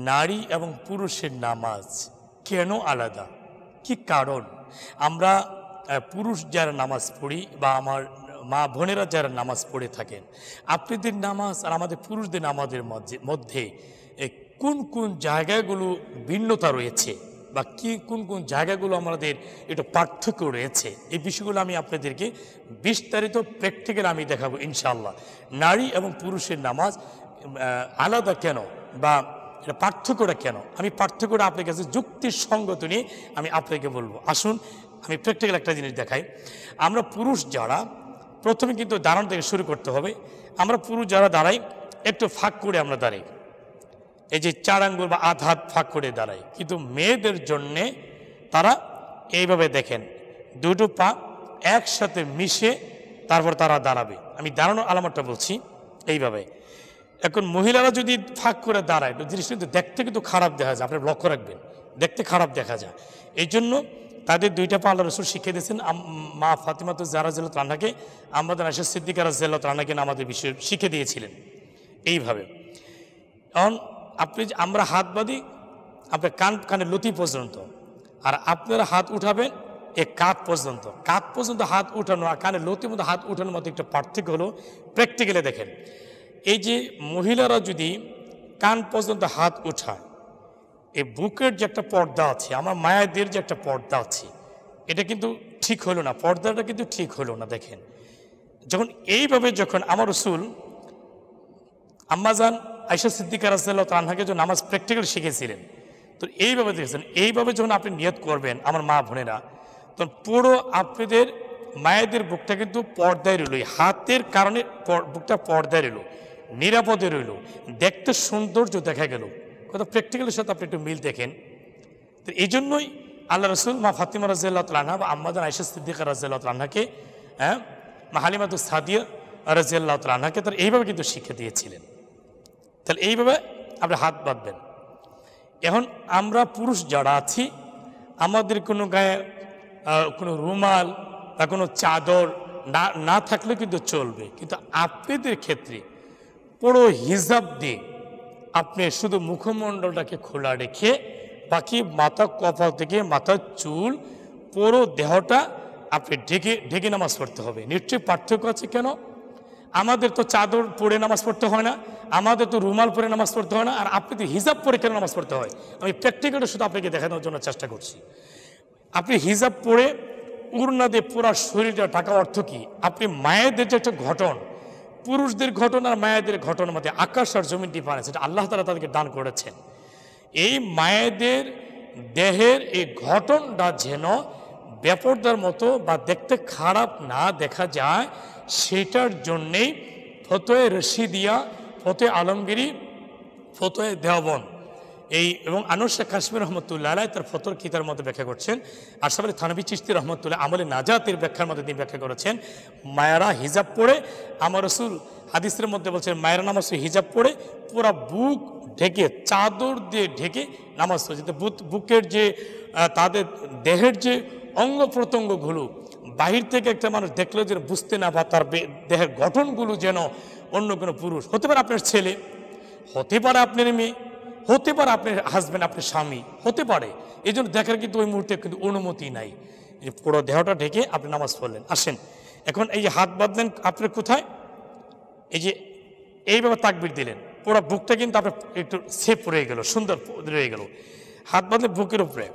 নারী এবং পুরুষের নামাজ কেন আলাদা, কি কারণ? আমরা পুরুষ যারা নামাজ পড়ি বা আমার মা বোনেরা যারা নামাজ পড়ে থাকেন, আপনাদের নামাজ আর আমাদের পুরুষদের নামাজের মধ্যে কোন কোন জায়গাগুলো ভিন্নতা রয়েছে বা কোন কোন জায়গাগুলো আমাদের একটু পার্থক্য রয়েছে, এই বিষয়গুলো আমি আপনাদেরকে বিস্তারিত প্র্যাকটিক্যাল আমি দেখাবো ইনশাআল্লাহ। নারী এবং পুরুষের নামাজ আলাদা কেন বা এটা পার্থক্যটা কেন, আমি পার্থক্যটা আপনার কাছে যুক্তির সঙ্গত নিয়ে আমি আপনাকে বলবো। আসুন আমি প্র্যাকটিক্যাল একটা জিনিস দেখাই। আমরা পুরুষ যারা প্রথমে কিন্তু দাঁড়ানো থেকে শুরু করতে হবে। আমরা পুরুষ যারা দাঁড়াই একটু ফাঁক করে আমরা দাঁড়াই, এই যে 4 আঙ্গুল বা আধ হাত ফাঁক করে দাঁড়াই। কিন্তু মেয়েদের জন্যে তারা এইভাবে দেখেন, দুটো পা একসাথে মিশে তারপর তারা দাঁড়াবে। আমি দাঁড়ানোর আলামতটা বলছি এইভাবে। এখন মহিলারা যদি ফাঁক করে দাঁড়ায় জিনিসটা কিন্তু দেখতে কিন্তু খারাপ দেখা যায়, আপনি লক্ষ্য রাখবেন, দেখতে খারাপ দেখা যায়। এই জন্য তাদের 2টা পা আল্লাহ রাসূল শিখিয়ে দিয়েছেন। মা ফাতিমা জাহরা রাদিয়াল্লাহু তাআলাকে, আমাদের আয়েশা সিদ্দিকা রাদিয়াল্লাহু তাআলাকে আমাদের বিষয় শিখিয়ে দিয়েছিলেন এইভাবে। এখন আমরা হাত বাঁধি আপনার কানের লতি পর্যন্ত, আর আপনারা হাত উঠাবেন কাঁধ পর্যন্ত। কাঁধ পর্যন্ত হাত উঠানো আর কানের লতির মধ্যে হাত উঠানোর মধ্যে একটা পার্থক্য হলো প্র্যাকটিক্যালে দেখেন। এই যে মহিলারা যদি কান পর্যন্ত হাত উঠায়, এই বুকের যে একটা পর্দা আছে, আমার মায়েদের যে একটা পর্দা আছে, এটা কিন্তু ঠিক হলো না, পর্দাটা কিন্তু ঠিক হলো না। দেখেন যখন আমার রাসূল আম্মাজান আয়েশা সিদ্দিকা রাদিয়াল্লাহু তাআলা আনহাকে যে নামাজ প্র্যাকটিক্যাল শিখেছিলেন, তো এইভাবে দেখেছেন। এইভাবে যখন আপনি নিয়ত করবেন আমার মা বোনেরা, তখন পুরো আপনাদের মায়েদের বুকটা কিন্তু পর্দায় রইল, হাতের কারণে বুকটা পর্দায় রইল, নিরাপদে রইল, দেখতে সৌন্দর্য দেখা গেল। কথা প্র্যাকটিক্যালের সাথে আপনি একটু মিল দেখেন। তো এই জন্যই আল্লাহ রাসূল মা ফাতিমা রাদিয়াল্লাহু তাআলা আনহা বা আম্মাজান আয়েশা সিদ্দিকা রাদিয়াল্লাহু তাআলা আনহাকে, মা হালিমাতুস সাদিয়া রাদিয়াল্লাহু তাআলা আনহাকে তারা এইভাবে কিন্তু শিক্ষা দিয়েছিলেন। তাহলে এইভাবে আপনি হাত বাঁধবেন। এখন আমরা পুরুষ যারা আছি, আমাদের কোনো গায়ে কোনো রুমাল বা কোনো চাদর না থাকলে কিন্তু চলবে, কিন্তু আপনাদের ক্ষেত্রে পুরো হিজাব দিয়ে আপনি শুধু মুখমণ্ডলটাকে খোলা রেখে বাকি মাথা কপাল থেকে মাথার চুল পুরো দেহটা আপনি ঢেকে নামাজ পড়তে হবে। নিশ্চয়ই পার্থক্য আছে। কেন? আমাদের তো চাদর পরে নামাজ পড়তে হয় না, আমাদের তো রুমাল পরে নামাজ পড়তে হয় না, আর আপনি তো হিজাব পরে কেন নামাজ পড়তে হয়? আমি প্র্যাকটিক্যালি শুধু আপনাকে দেখানোর জন্য চেষ্টা করছি। আপনি হিজাব পরে উড়না দিয়ে পুরা শরীরটা ঢাকা অর্থ কি? আপনি মায়েদের যে একটা ঘটন, পুরুষদের ঘটনা আর মায়েদের ঘটনার মধ্যে আকাশ আর জমিন ডিফারেন্স, এটা আল্লাহ তাআলা তাদেরকে দান করেছেন। এই মায়েদের দেহের এই ঘটনটা যেন বেপরদার মতো বা দেখতে খারাপ না দেখা যায়, সেটার জন্যেই ফতোয়ে রশিদিয়া, ফতোয়ে আলমগীরি, ফতোয়ে দেওবন্দ এবং আনোয়ার শাহ কাশ্মীর রহমতুল্লাহ আলাইহি তার ফতোয়ার কিতাবের মধ্যে ব্যাখ্যা করছেন। আশরাফ আলী থানভী চিশতি রহমতুল্লাহ আমলে নাজাতের ব্যাখ্যার মধ্যে তিনি ব্যাখ্যা করেছেন, মায়েরা হিজাব পরে, আমার রাসূল হাদিসের মধ্যে বলছেন মায়েরা নামাজ হিজাব পরে পুরা বুক ঢেকে চাদর দিয়ে ঢেকে নামাজ পড়ছে। বুকের যে তাদের দেহের যে অঙ্গ প্রত্যঙ্গগুলো বাহির থেকে একটা মানুষ দেখলেও যেন বুঝতে না, বা তার দেহের গঠনগুলো যেন অন্য কোনো পুরুষ হতে পারে, আপনার ছেলে হতে পারে, আপনার মেয়ে হতে পারে, আপনার হাজব্যান্ড, আপনার স্বামী হতে পারে, এই জন্য দেখার কিন্তু ওই মুহূর্তে কিন্তু অনুমতি নাই। যে পুরো দেহটা ঢেকে আপনি নামাজ পড়লেন। আসেন এখন এই যে হাত বাঁধলেন আপনার কোথায়, এই যে এইভাবে তাকবীর দিলেন, পুরো বুকটা কিন্তু আপনার একটু সেফ রয়ে গেল, সুন্দর রয়ে গেল। হাত বাঁধলে বুকের উপরে,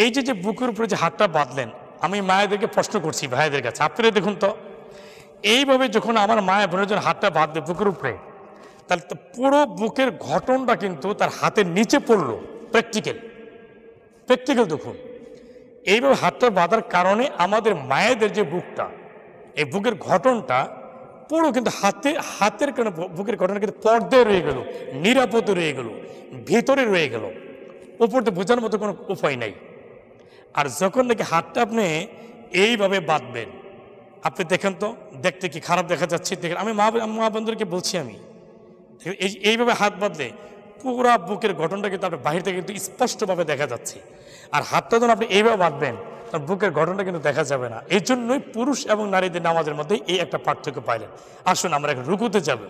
এই যে বুকের উপরে যে হাতটা বাঁধলেন, আমি মায়েদেরকে প্রশ্ন করছি ভাইদের কাছে, আপনারা দেখুন তো, এইভাবে যখন আমার মায়ের বোনের জন্য হাতটা বাঁধবে বুকের উপরে, তাহলে তো পুরো বুকের ঘটনটা কিন্তু তার হাতের নিচে পড়লো। প্র্যাকটিক্যাল দেখুন, এইভাবে হাতটা বাঁধার কারণে আমাদের মায়েদের যে বুকটা, এই বুকের ঘটনটা পুরো কিন্তু হাতের কারণে বুকের ঘটনা কিন্তু পর্দায় রয়ে গেল, নিরাপদে রয়ে গেল, ভিতরে রয়ে গেল, উপরতে বোঝানোর মতো কোনো উপায় নাই। আর যখন নাকি হাতটা আপনি এইভাবে বাঁধবেন, আপনি দেখেন তো দেখতে কি খারাপ দেখা যাচ্ছে? দেখেন, আমি মা বন্ধুদেরকে বলছি, আমি এইভাবে হাত বাঁধলে পুরা বুকের ঘটনটা কিন্তু আপনার বাহির থেকে কিন্তু স্পষ্টভাবে দেখা যাচ্ছে। আর হাতটা যখন আপনি এইভাবে বাঁধবেন, তার বুকের ঘটনটা কিন্তু দেখা যাবে না। এই জন্যই পুরুষ এবং নারীদের নামাজের মধ্যে এই একটা পার্থক্য পাইলেন। আসুন আমরা এখন রুকুতে যাব।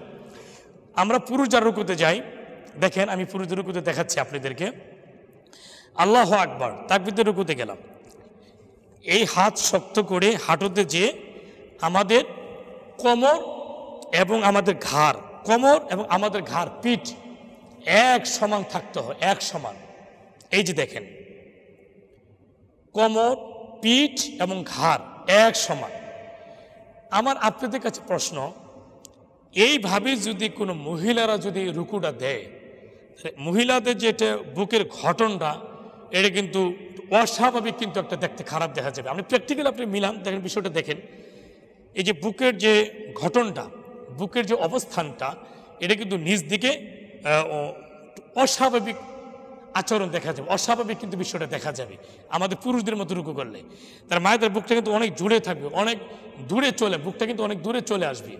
আমরা পুরুষ যারা রুকুতে যাই, দেখেন আমি পুরুষদের রুকুতে দেখাচ্ছি আপনাদেরকে। আল্লাহু আকবার, তাকবীরের রুকুতে গেলাম, এই হাত শক্ত করে হাঁটুতে যে আমাদের কোমর এবং আমাদের ঘাড়, কোমর এবং আমাদের ঘাড়, পিঠ এক সমান থাকতে হয়, এক সমান। এই যে দেখেন কোমর, পিঠ এবং ঘাড় এক সমান। আমার আপনাদের কাছে প্রশ্ন, এইভাবে যদি কোনো মহিলারা যদি রুকুটা দেয়, মহিলাদের যেটা বুকের ঘটনটা এটা কিন্তু অস্বাভাবিক, কিন্তু একটা দেখতে খারাপ দেখা যাবে। আপনি প্র্যাকটিক্যালি আপনি মিলান দেখেন, বিষয়টা দেখেন। এই যে বুকের যে ঘটনটা, বুকের যে অবস্থানটা, এটা কিন্তু নিজ দিকে অস্বাভাবিক আচরণ দেখা যাবে, অস্বাভাবিক কিন্তু বিষয়টা দেখা যাবে আমাদের পুরুষদের মতো রুকু করলে। তার মায়েদের বুকটা কিন্তু অনেক জুড়ে থাকবে, অনেক দূরে চলে, বুকটা কিন্তু অনেক দূরে চলে আসবে,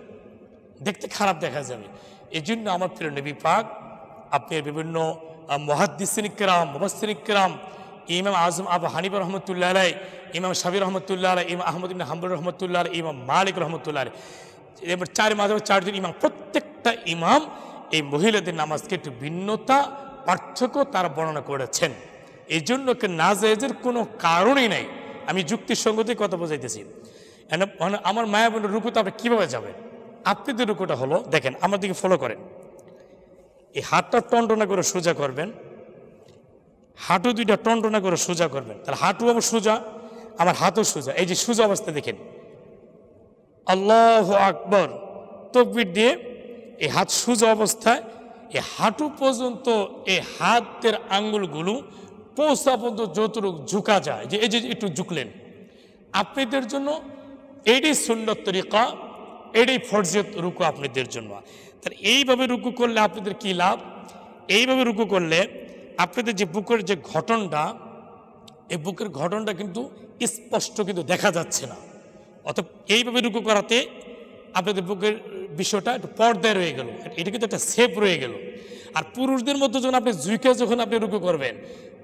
দেখতে খারাপ দেখা যাবে। এই জন্য আমার প্রিয় নবী পাক আপনি বিভিন্ন মুহাদ্দিসিন ইকরাম, মুফাসসিরিন ইকরাম, ইমাম আজম আবু হানিফা রহমতুল্লাহ আলাইহি, ইমাম শাফি রহমতুল্লাহ আলাইহি, ইমাম আহমদ ইবনে হাম্বল রহমতুল্লাহ আলাইহি, ইমাম মালিক রহমতুল্লাহ আলাইহি, এবার চার মাযহাবের চারজন ইমাম, প্রত্যেকটা ইমাম এই মহিলাদের নামাজকে একটু ভিন্নতা, পার্থক্য তারা বর্ণনা করেছেন। এই জন্য নাজায়েজের কোনো কারণই নাই। আমি যুক্তিসঙ্গতই কথা বোঝাইতেছি। আমার মায়া বোনের রুকুতে আপনি কীভাবে যাবেন? আপনাদের রুকুটা হলো, দেখেন আমার দিকে ফলো করেন, এই হাতটা টনটনা করে সোজা করবেন, হাঁটু দুইটা টনটনা করে সোজা করবেন, তাহলে হাঁটু আমার সোজা, আমার হাতও সোজা। এই যে সোজা অবস্থা দেখেন, আল্লাহু আকবার তাকবীর দিয়ে এই হাত সোজা অবস্থায় এই হাঁটু পর্যন্ত এই হাতের আঙ্গুলগুলো পৌঁছা পর্যন্ত যতটুকু ঝুঁকা যায়, যে এই যে একটু ঝুঁকলেন, আপনাদের জন্য এটাই সুন্নত তরিকা, এটাই ফরজিয়ত রুকু আপনাদের জন্য। তাহলে এইভাবে রুকু করলে আপনাদের কি লাভ? এইভাবে রুকু করলে আপনাদের যে বুকের যে ঘটনটা, এই বুকের ঘটনটা কিন্তু স্পষ্ট কিন্তু দেখা যাচ্ছে না। অর্থাৎ এইভাবে রুকু করাতে আপনাদের বুকের বিষয়টা একটু পর্দায় রয়ে গেল, এটা কিন্তু একটা সেফ রয়ে গেল। আর পুরুষদের মধ্যে যখন আপনি জুইকে যখন আপনি রুকু করবেন,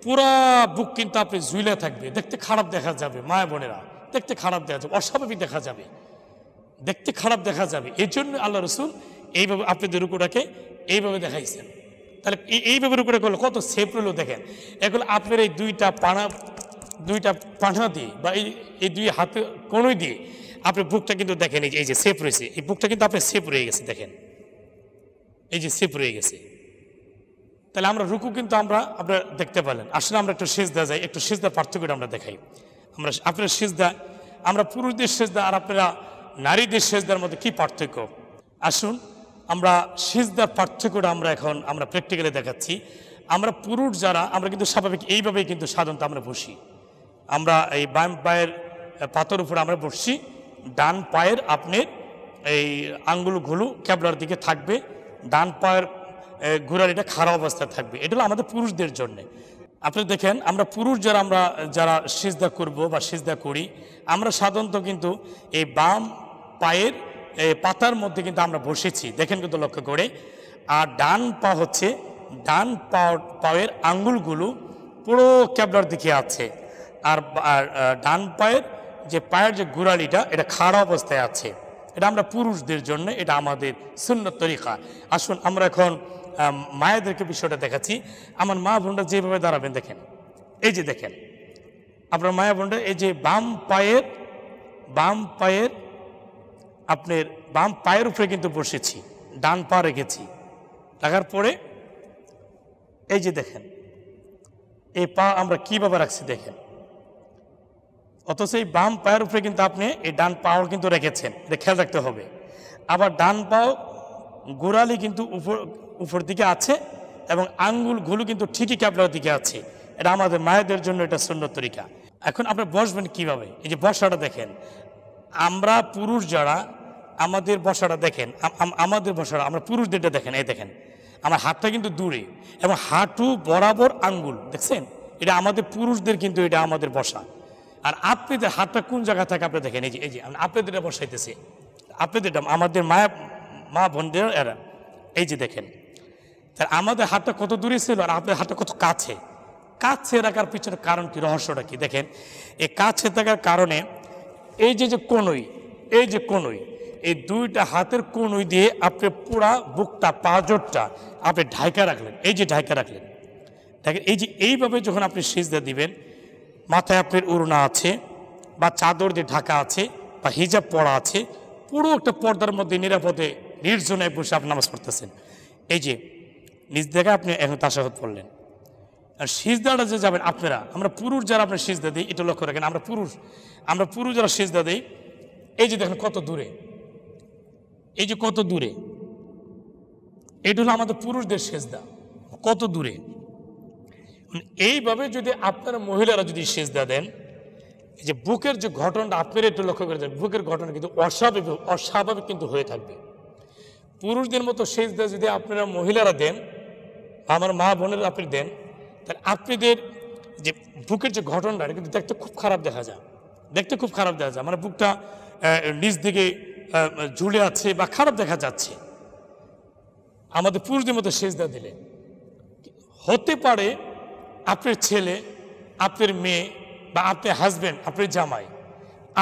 পুরা বুক কিন্তু আপনি জুইলে থাকবে, দেখতে খারাপ দেখা যাবে। মায়া বোনেরা, দেখতে খারাপ দেখা যাবে, অস্বাভাবিক দেখা যাবে, দেখতে খারাপ দেখা যাবে। এই জন্য আল্লাহ রসুল এইভাবে আপনাদের রুকুটাকে এইভাবে দেখাইছেন। তাহলে এইভাবে রুকুটা করলে কত সেফ রইল দেখেন। এগুলো আপনার এই দুইটা পানা দিয়ে বা এই দুই হাতে কোনোই দিয়ে আপনার বুকটা কিন্তু দেখেন, এই যে সেফ রয়েছে, এই বুকটা কিন্তু আপনার সেফ রয়ে গেছে, দেখেন এই যে সেফ রয়ে গেছে। তাহলে আমরা রুকু কিন্তু আপনারা দেখতে পেলেন। আসলে আমরা একটু সিজদা যাই, একটু সিজদার পার্থক্যটা আমরা দেখাই। আপনার সিজদা, আমরা পুরুষদের সিজদা আর আপনারা নারীদের সিজদার মধ্যে কি পার্থক্য? আসুন আমরা সিজদার পার্থক্যটা আমরা প্র্যাকটিক্যালি দেখাচ্ছি। আমরা পুরুষ যারা, আমরা কিন্তু স্বাভাবিক এইভাবেই কিন্তু সাধারণত আমরা বসি। আমরা এই বাম পায়ের পাথর উপরে আমরা বসছি, ডান পায়ের আপনার এই আঙ্গুলগুলো ক্যাবলার দিকে থাকবে, ডান পায়ের গোড়ালিটা খাড়া অবস্থায় থাকবে। এটা হলো আমাদের পুরুষদের জন্যে। আপনি দেখেন আমরা পুরুষ যারা সিজদা করব বা সিজদা করি, আমরা সাধারণত কিন্তু এই বাম পায়ের পাতার মধ্যে কিন্তু আমরা বসেছি, দেখেন কিন্তু লক্ষ্য করে। আর ডান পা হচ্ছে, ডান পায়ের আঙ্গুলগুলো পুরো ক্যাবলার দিকে আছে, আর ডান পায়ের যে গোড়ালিটা এটা খাড়া অবস্থায় আছে। এটা আমরা পুরুষদের জন্য, এটা আমাদের সুন্নত তরিকা। আসুন আমরা এখন মায়েদেরকে বিষয়টা দেখাচ্ছি। আমার মা বোনরা যেভাবে দাঁড়াবেন দেখেন, এই যে দেখেন আপনার মায়া বোনরা, এই যে বাম পায়ের আপনার বাম পায়ের উপরে কিন্তু বসেছি, ডান পা রেখেছি, রাখার পরে এই যে দেখেন এই পা আমরা কিভাবে রাখছি দেখেন। অথচ এই বাম পায়ের উপরে কিন্তু আপনি এই ডান পাও কিন্তু রেখেছেন, এটা খেয়াল রাখতে হবে। আবার ডান পাও গোড়ালি কিন্তু উপর দিকে আছে এবং আঙ্গুলগুলো কিন্তু ঠিকই ক্যাবলার দিকে আছে। এটা আমাদের মায়েদের জন্য এটা সুন্নত তরিকা। এখন আপনি বসবেন কিভাবে, এই যে বসাটা দেখেন। আমরা পুরুষ যারা, আমাদের বসাটা দেখেন, আমাদের বসাটা আমরা পুরুষদেরটা দেখেন, এই দেখেন আমার হাতটা কিন্তু দূরে এবং হাঁটু বরাবর আঙ্গুল, দেখছেন? এটা আমাদের পুরুষদের কিন্তু এটা আমাদের বসা। আর আপনাদের হাতটা কোন জায়গায় থাকে আপনি দেখেন, এই যে আপনাদেরটা বসাইতেছে, আপনাদেরটা আমাদের মা বোনদের এরা, এই যে দেখেন। তার আমাদের হাতটা কত দূরে ছিল আর আপনাদের হাতটা কত কাছে। কাছে রাখার পিছনে কারণ কি, রহস্যটা কি দেখেন। এই কাছে থাকার কারণে এই যে কনুই, এই দুইটা হাতের কনুই দিয়ে আপনি পুরা বুকটা পাঁজরটা আপনি ঢাকা রাখলেন, এই যে ঢাকা রাখলেন। দেখেন এই যে এইভাবে যখন আপনি সিজদা দিবেন, মাথায় আপনার ওড়না আছে বা চাদর দিয়ে ঢাকা আছে বা হিজাব পরা আছে, পুরো একটা পর্দার মধ্যে নিরাপদে নির্জনে বসে আপনি নামাজ পড়তেছেন। এই যে নিজ জায়গায় আপনি এখন তাশাহুদ পড়লেন, আর সিজদাটা যে যাবেন আপনারা, আমরা পুরুষ যারা আপনার সিজদা দিই এটা লক্ষ্য রাখেন, আমরা পুরুষ যারা সিজদা দিই, এই যে দেখেন কত দূরে, এই যে কত দূরে, এটা হলো আমাদের পুরুষদের সিজদা, কত দূরে। এইভাবে যদি আপনারা মহিলারা যদি সিজদা দেন, এই যে বুকের যে ঘটনাটা আপনারা একটু লক্ষ্য করে দেন, বুকের ঘটনা কিন্তু অস্বাভাবিক কিন্তু হয়ে থাকবে। পুরুষদের মতো সিজদা যদি আপনারা মহিলারা দেন, আমার মা বোনেরা আপনি দেন, তাহলে আপনাদের যে বুকের যে ঘটনাটা এটা কিন্তু দেখতে খুব খারাপ দেখা যায়, মানে বুকটা নিচ দিকে ঝুলে আছে বা খারাপ দেখা যাচ্ছে। আমাদের পুরুষদের মতো সিজদা দিলে হতে পারে আপনার ছেলে, আপনার মেয়ে বা আপনার হাজব্যান্ড, আপনার জামাই,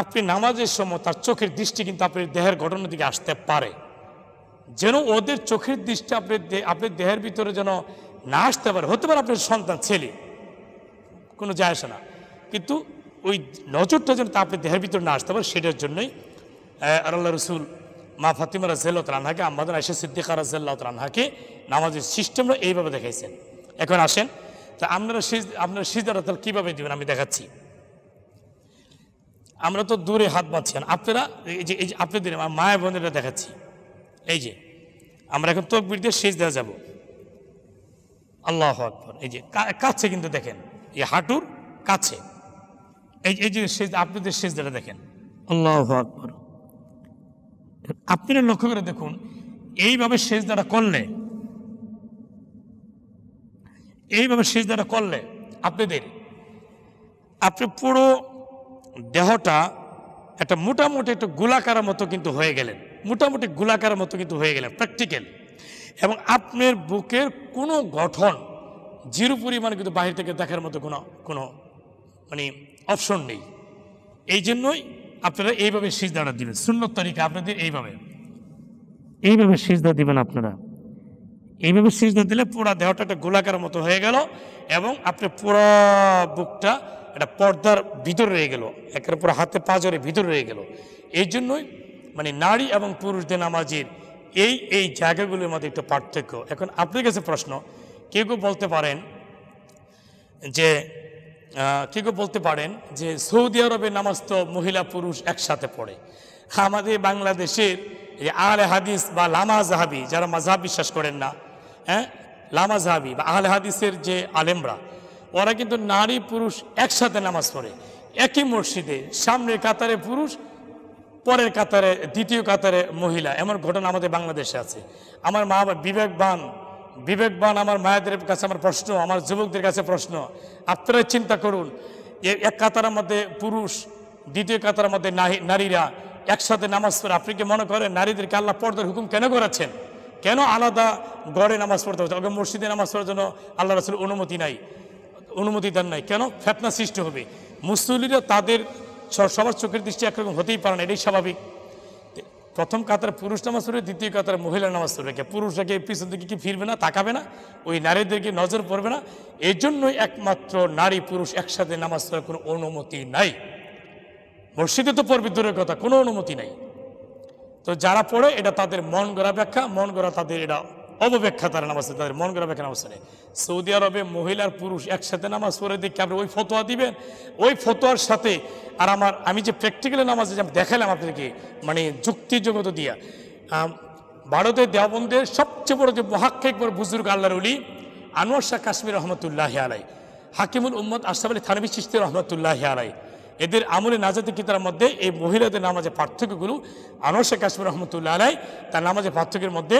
আপনি নামাজের সময় তার চোখের দৃষ্টি কিন্তু আপনার দেহের ঘটনার দিকে আসতে পারে, যেন ওদের চোখের দৃষ্টি আপনার দেহের ভিতরে যেন না আসতে পারে। হতে পারে আপনার সন্তান, ছেলে, কোনো যায় আসে না, কিন্তু ওই নজরটা যেন তা আপনার দেহের ভিতরে না আসতে পারে, সেটার জন্যই আল্লাহ রসুল মা ফাতিমা রাদিয়াল্লাহু তাআলা আনহাকে, আমাদের আয়েশা সিদ্দিকা রাদিয়াল্লাহু তাআলা আনহাকে নামাজের সিস্টেমটা এইভাবে দেখাইছেন। এখন আসেন, তা আপনারা সিজদাটা তাহলে কীভাবে দেবেন আমি দেখাচ্ছি। আমরা তো দূরে হাত বাঁধছি, আপনারা এই যে আপনাদের আমার মায়ের বোনেরা দেখাচ্ছি। এই যে আমরা এখন তাকবীর দিয়ে সিজদা যাব, আল্লাহু আকবার। এই যে কাছে কিন্তু দেখেন, এই হাঁটুর কাছে, এই যে আপনাদের সিজদাটা দেখেন, আল্লাহু আকবার। আপনারা লক্ষ্য করে দেখুন, এইভাবে সিজদাটা করলে আপনি পুরো দেহটা একটা মোটামুটি একটা গোলাকারের মতো কিন্তু হয়ে গেলেন, প্র্যাকটিক্যাল। এবং আপনার বুকের কোনো গঠন জিরো পরিমাণে কিন্তু বাহির থেকে দেখার মতো কোনো মানে অপশন নেই। এই জন্যই আপনারা এইভাবে সিজদাটা দিবেন, সুন্নত তরিকা আপনাদের এইভাবে সিজদা দিবেন। আপনারা এইভাবে সিজদা দিলে পুরো দেহটা একটা গোলাকার মতো হয়ে গেল এবং আপনার পুরো বুকটা একটা পর্দার ভিতরে রয়ে গেল, একেবারে পুরো হাতে পাঁজরের ভিতরে রয়ে গেল। এই জন্যই মানে নারী এবং পুরুষদের নামাজের এই জায়গাগুলোর মধ্যে একটু পার্থক্য। এখন আপনার কাছে প্রশ্ন, কেউ বলতে পারেন যে সৌদি আরবের নামাজ তো মহিলা পুরুষ একসাথে পড়ে। আমাদের বাংলাদেশের এই আহলে হাদিস বা লামা জাহাবি, যারা মাযহাব বিশ্বাস করেন না, লামা জাহাবি বা আহলে হাদিসের যে আলেমরা, ওরা কিন্তু নারী পুরুষ একসাথে নামাজ পড়ে একই মসজিদে, সামনের কাতারে পুরুষ, পরের কাতারে দ্বিতীয় কাতারে মহিলা। এমন ঘটনা আমাদের বাংলাদেশে আছে। আমার মা বাবা বিবেকবান আমার মায়েদের কাছে আমার প্রশ্ন, আমার যুবকদের কাছে প্রশ্ন, আপনারা চিন্তা করুন, এক কাতারের মধ্যে পুরুষ, দ্বিতীয় কাতারের মধ্যে নারীরা একসাথে নামাজ পড়ে। আপনি কি মনে করেন নারীদেরকে আল্লাহ পর্দার হুকুম কেন করেছেন? কেন আলাদা গড়ে নামাজ পড়তে হচ্ছে? ওকে মসজিদে নামাজ পড়ার জন্য আল্লাহ রাসূল অনুমতি দেন নাই। কেন? ফিতনা সৃষ্টি হবে। মুসল্লিরা তাদের সবার চোখের দৃষ্টি একরকম হতেই পারে না, এটাই স্বাভাবিক। প্রথম কাতারে পুরুষ নামাজ পড়বে, দ্বিতীয় কাতারে মহিলা নামাজ পড়বে। পুরুষরাকে পিছন দিকে কি ফিরবে না, তাকাবে না, ওই নারীদেরকে নজর পড়বে না। এই জন্যই একমাত্র নারী পুরুষ একসাথে নামাজ পড়ার কোনো অনুমতি নাই। মসজিদে তো পড়বে দূরের কথা, কোনো অনুমতি নাই। তো যারা পড়ে এটা তাদের মন গড়া ব্যাখ্যা, তাদের এটা অবব্যাখ্যা, তারা নামাজ পড়ে, তাদের মন গড়া ব্যাখ্যা নামাজ পড়ে। সৌদি আরবে মহিলার পুরুষ একসাথে নামাজ পড়ে দেখে আপনি ওই ফতোয়া দিবেন, ওই ফতোয়ার সাথে আর আমি যে প্র্যাকটিক্যালি নামাজ দেখালাম আপনাদেরকে, মানে যুক্তিজগত দিয়া, ভারতের দেওবন্দের সবচেয়ে বড় যে মুহাক্কিক বড় বুজুর্গ আল্লাহর ওলি আনোয়ার শাহ কাশ্মীর রহমতুল্লাহ আলাই, হাকিমুল উম্মত আশরাফ আলী থানভী চিশতি রহমতুল্লাহ আলাই, এদের আমলে নাজাতি কিতাবের মধ্যে এই মহিলাদের নামাজের পার্থক্যগুলো আনোয়ার শাহ কাশ্মীর রহমতুল্লাহ আলাই তার নামাজের পার্থক্যের মধ্যে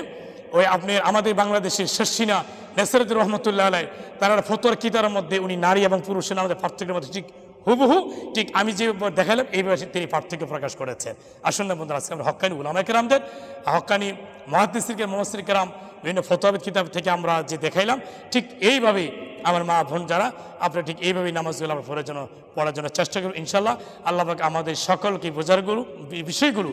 ওই আমাদের বাংলাদেশের শেরশিনা নেসরাত রহমতুল্লাহ আলাই তার ফতোয়ার কিতাবের মধ্যে উনি নারী এবং পুরুষের নামাজের পার্থক্যের মধ্যে ঠিক হুবহু ঠিক আমি যে দেখালাম এইভাবে তিনি পার্থক্য প্রকাশ করেছেন। আসন্ন বন্ধুরা, আজকে আমরা হক্কানি উলামায়ে কেরামদের, হক্কানি মুহাদ্দিসিন মুফাসসির কেরাম বিভিন্ন ফতোয়াবিদ কিতাব থেকে আমরা যে দেখাইলাম, ঠিক এইভাবে আমার মা বোন যারা আপনারা ঠিক এইভাবেই নামাজগুলো আমরা পড়ার জন্য চেষ্টা করব ইনশাল্লাহ। আল্লাহ পাক আমাদের সকলকে বিষয়গুলো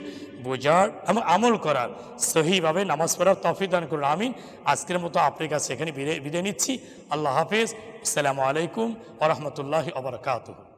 বোঝার এবং আমল করার সহিভাবে নামাজ পড়ার তৌফিক দান করুন, আমিন। আজকের মতো আপনার কাছে এখানে বিদায় নিচ্ছি। আল্লাহ হাফেজ। আসসালামু আলাইকুম ওয়া রাহমাতুল্লাহি ওয়া বারাকাতুহু।